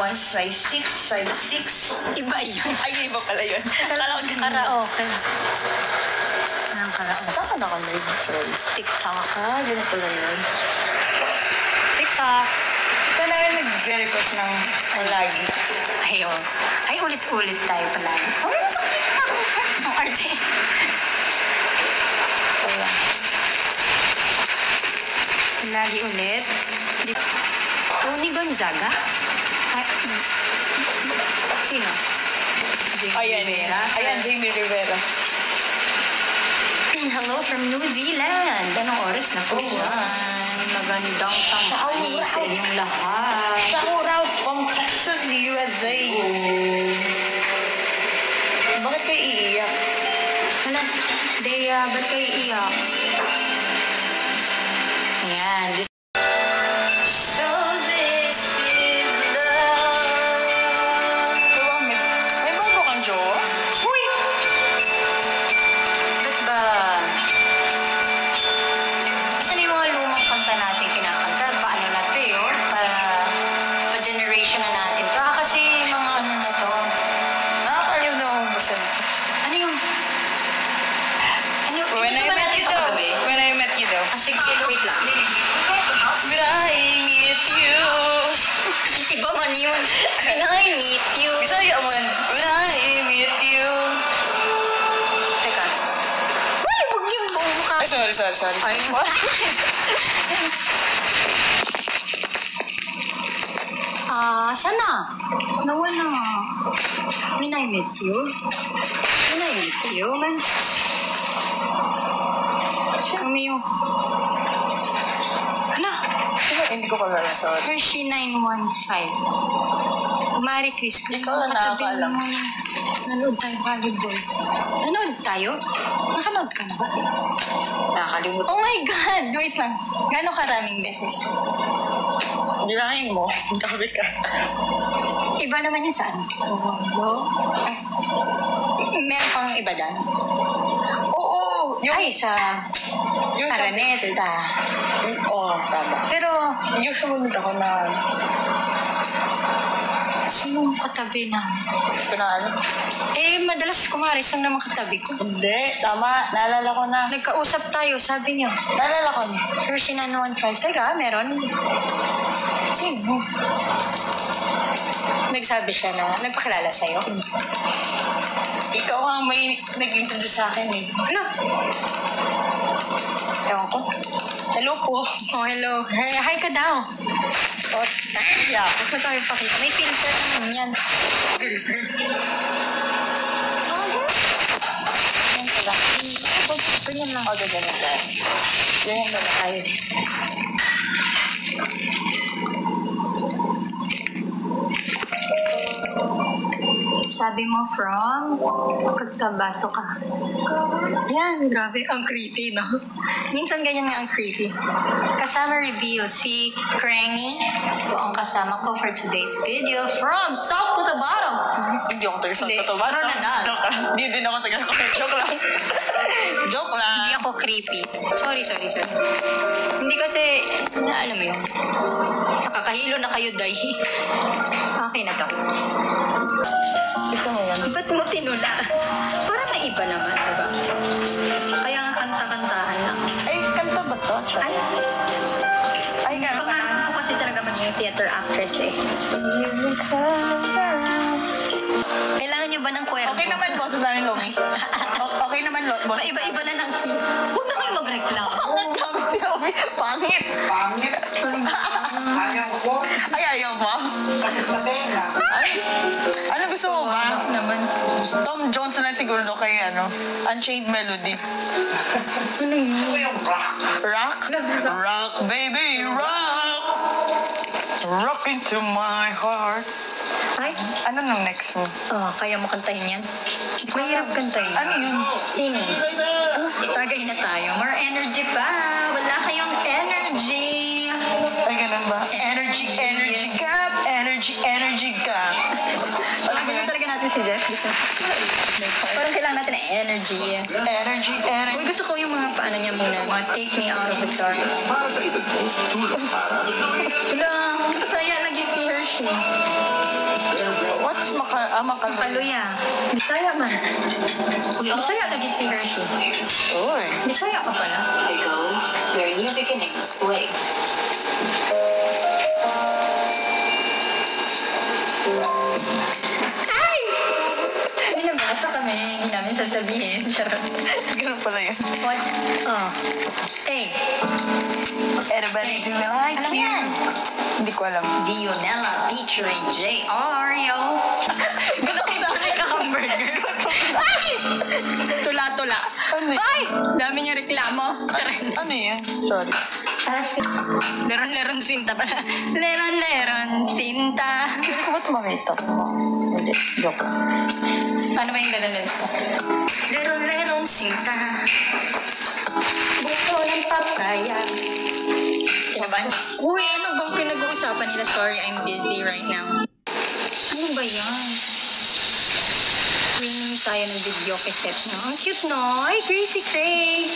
once, size 6, size 6. Iba yun. Ay, iba pala yun. Karaoke. Anong karaoke? Saan ka nakalive? Sorry. TikTok. Yun pala yun. TikTok. Ito na rin nag-request ng lagi. Ayun. Ay, ulit-ulit tayo palagi. Ang arte. Kaya. Lagi ulit. Tony Gonzaga? Ay, sino? Ayan. Rivera. Ayan, Jamie Rivera. Hello from New Zealand. Anong oras na po yan? Magandang tanghali sa inyong lahat. Shout out from Texas, USA. Bakit kayo iiyak? Wala, Dea, ba't kayo iiyak? Ayan, this... So this is love. Diba, may bago kang jowa? Uy! Ba't ba? Asan yung mga lumang kanta natin kinakanta? Paano na to yun? Pa-generation na natin to. Kasi mga ano na to. Nakakaliw na akong basa nito. Ano yung... When I met you daw. When I met you daw. Sige, wait lang. When I meet you. Iba man yun. When I meet you. Bisa yung aman. When I meet you. Teka. Uy, huwag yung buong mukha. Ay, sorry. Ay, siya na. Nawala. When I met you. When I met you, man. Kami yung... Hala. Hindi ko kalala, sorry. Hershey 915. Mari Chris. Ikaw na nakakaalam. Nanood tayo volleyball. Nanood tayo? Nakanood ka na ba? Nakakalimutan. Oh my God! Wait lang. Gano'ng karaming beses? Bilangin mo. Gabi ka. Iba naman yun saan? Ay. Meron pang iba dyan? Oo. Ay, sa yung Araneta. Oo, tama. Pero, Yung sumunod ako na... sinong katabi na? Ito na ano? Madalas kumari, saan naman katabi ko? Hindi, tama. Naalala ko na. Nagkausap tayo, sabi niyo. Naalala ko na. Hershey 915. Teka, meron? Sino? Nagsabi siya na, nagpakilala sa'yo? Ikaw ang may nag-introduce sa akin eh. Ano? Ewan ko. Hello po. Oh, hello. Hey, hi ka daw. Oh, yeah. Huwag mo tayo pakita. May filter naman yan. Filter. Yan pala. Ganyan lang. Ganyan lang. Ganyan lang tayo. Sabi mo from Cotabato ka. Yan, grabe. Ang creepy, no? Minsan ganyan nga ang creepy. Kasama reveal si Crangy. O ang kasama ko for today's video from South Cotabato. Hindi ako taga sa Hindi, Cotabato. Ronadal. Joke lang. Hindi din ako taga Joke lang. Joke lang. Hindi ako creepy. Sorry. Hindi kasi, alam mo yun. Nakakahilo na kayo, day. Okay na to. Gusto mo yan? Ba't mo tinula? Parang may iba naman, diba? Kaya nga kanta-kantahan lang. Ay, kanta ba to? Ay, Ay, gano'n ka pangarap ko kasi talaga maging theater actress eh. Kailangan niyo ba ng kwerpo? Okay naman, boses namin, Lomi. Okay naman, boses. Iba-iba na ng key. Huwag na kayo mag-reklamo. Ang dami si Lomi. Pangit. Ayaw ko. Ay, ayaw mo? Sakit sa tenga. Ay, ano gusto mo ba? Naman. Tom Jones na siguro kay Unchained Melody. Ano yun? Ito yung rock. Rock? Rock, baby, rock! Rock into my heart. Ay, Ano nung next mo? kaya mo kantahin yan? Mahirap kantahin. Ano yun? Singing. Tagay na tayo. More energy pa. Wala kayong energy. Ay, ganun ba? Energy gap. Ganyan talaga natin si Jeff. Gusto. Parang kailangan natin ng energy. Energy. Uy, gusto ko yung mga paano niya muna. Mga take me out of the dark. Para sa ito po, tulong para. Wala. Bisaya lagi si Hershey. What's Makaluya. Bisaya man. Bisaya lagi si Hershey. Uy. Bisaya ka pala. They go where new beginnings wait. Ay! Binabasa kami. Hindi namin sasabihin. Charot. Ganun pala yun. What? Oh. Hey. Everybody do like Alam you. yan. Hindi ko alam. Dionella featuring J.R. Yo. Ganun ka hamburger. Ay! Tula-tula. Ano yun? Ay! Dami niya reklamo. Ano yan? Sorry. Leron-leron sinta pala. Leron-leron sinta. Hindi ko ba't makita? Hindi. Joke lang. Paano ba yung leron-leron sinta? Leron-leron sinta. Buko ng papaya. Kinabahan? Uy, ano bang pinag-uusapan nila? Sorry, I'm busy right now. Ano ba yan? Screening tayo ng video cassette, no? Ang cute, no? Ay, Gracie Cray!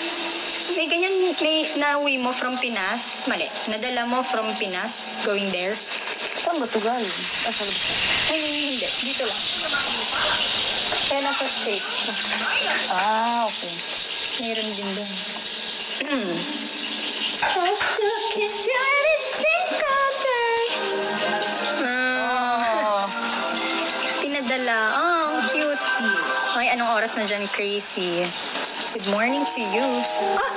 May ganyan, may nauwi mo from Pinas. Mali, nadala mo from Pinas, going there. Saan ba ito galing? Saan ba ito? Ay, hindi. Dito lang. Kaya nasa state. Okay. Meron din doon. Kiss you at a Oh. Pinadala. Oh, ang cute. Ay, anong oras na dyan, Crazy? Good morning to you. Ah!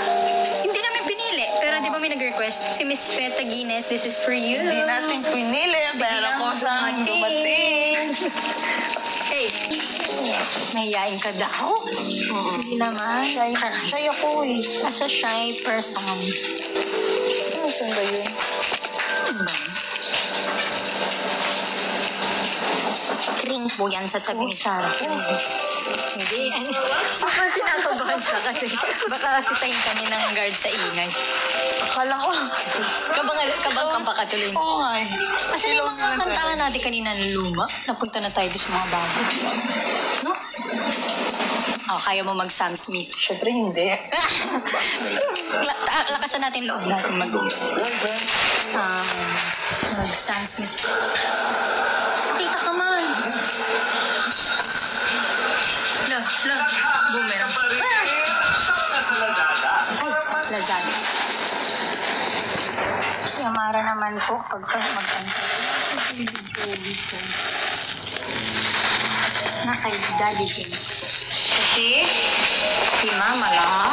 Hindi namin pinili. Pero di ba may nag-request? Si Miss Feta Guinness, this is for you. Hindi natin pinili, pero kung saan dumating. Hey, mahihain ka daw? Hindi naman. Shy ako eh. As a shy person. Ano saan ba yun? Drink po yan sa tabi ni Sarah. Hindi. Super tinatabahan siya kasi baka sitayin kami ng guard sa ingay. Akala ko. Kabang ka tuloy. Oo nga eh. Kasi yung mga kantahan natin kanina na luma, napunta na tayo sa mga bago. No? Oh, kaya mo mag-Sam Smith. Siyempre hindi. Lakasan natin loob natin mag-Sam Smith. Kita ka man. Boomerang. Ay, Lazada. Si Amara naman po, pagka magkanta. Na kay Daddy James. Kasi, si Mama lang,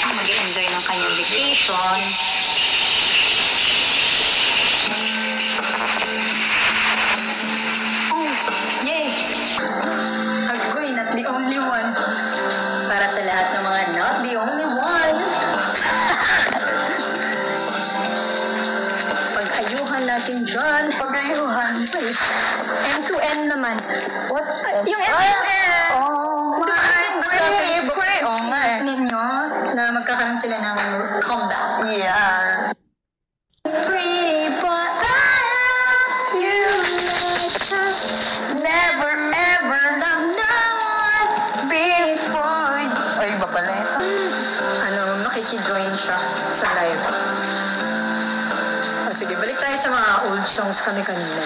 mag-enjoy ng kanyang vacation. Oh, yay! Agoy, not the only one. Para sa lahat ng mga not the only one. Pag-ayuhan natin dyan. Pag-ayuhan. M to M naman. What's that? Yung M to M. Oh, pray. Oo nga eh. Ninyo na magkakaroon sila ng comeback. Yeah. Pretty but I love you. Never ever Love no one. before you. Ay, iba pala ito. Makikijoin siya sa live. Oh, sige, balik tayo sa mga old songs kami kanina.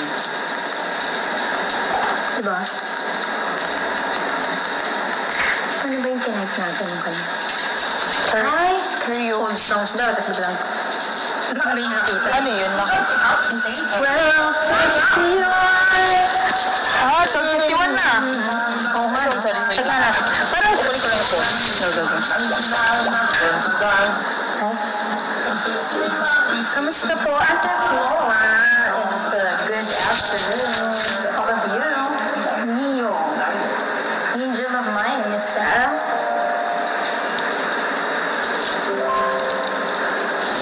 Diba? Ano ba yung tinake natin yung kanina? Ay! Old songs daw, tapos biglang ano ba yung nakita? Ano yun? Nakita? Well, Ah, 12:51 na. Oo nga. Sorry. Check na natin. Parang Kukunin ko lang ito. kamusta po at the floor? It's a good afternoon. How about you? Neo. Angel of mine, Miss Sarah.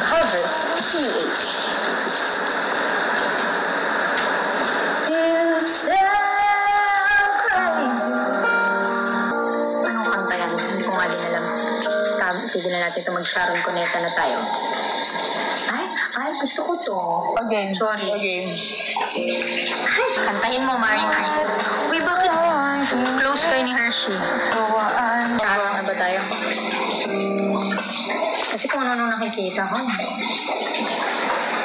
Covers PH. You sound crazy. Anong kanta yan? Hindi ko nga din alam. Sige na natin ito mag-Sharon Cuneta na tayo. Ay, gusto ko to. Again. Sorry. Again. Ay, kantahin mo, Marie Chris. Uy, bakit? Close kayo ni Hershey. Kawaan. Sharon na ba tayo? Kasi kung ano nakikita ko.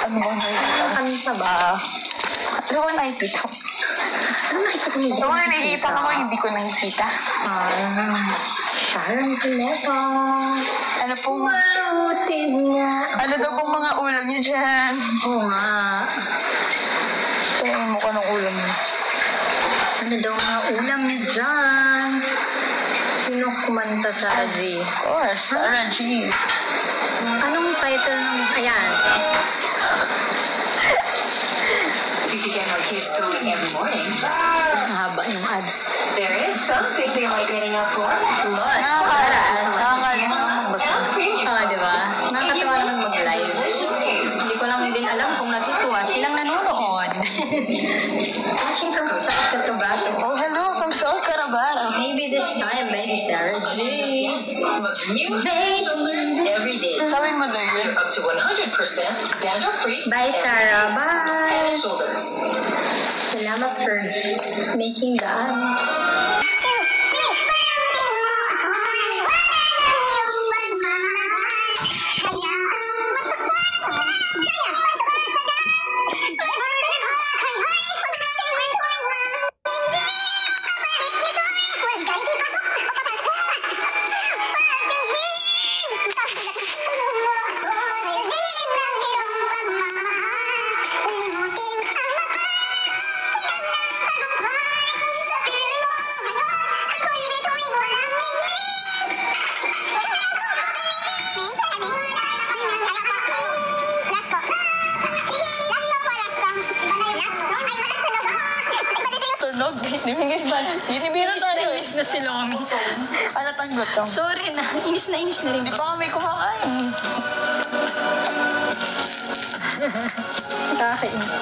Ano Ano bang nakikita mo? Kanta ba? Ano bang nakikita mo? Ano nakita ko nila? Ano bang nakikita ko hindi ko nakikita? Sharon Cuneta. Ano pong... Marutin nga. Ano daw pong mga ulam niyo dyan? Oo nga. Tingin mo ko ng ulam niyo. Ano daw mga ulam niya dyan? Sino kumanta sa Z? Of course, Sarah G. Anong title ng... Ayan. You can get our kids going every morning. Ang haba yung ads. There is something they like getting up for. But, Nakakalimutan magbasa. And premium. diba? Nakakatawa naman mag-live. Hindi ko lang din alam kung natutuwa silang nanonood. Watching from South Cotabato. Oh, hello from South Cotabato. Maybe this time by Sarah G. New Maybe every day. Sabi mo daw yun. Up to 100% dandruff-free. Bye, Sarah. Head Bye. and shoulders. Salamat for making the ad. Tunog. Binibiran tayo. Inis na si Lomi. Alatang gutom. Sorry na. Inis na rin. Di pa kami kumakain. Nakakainis.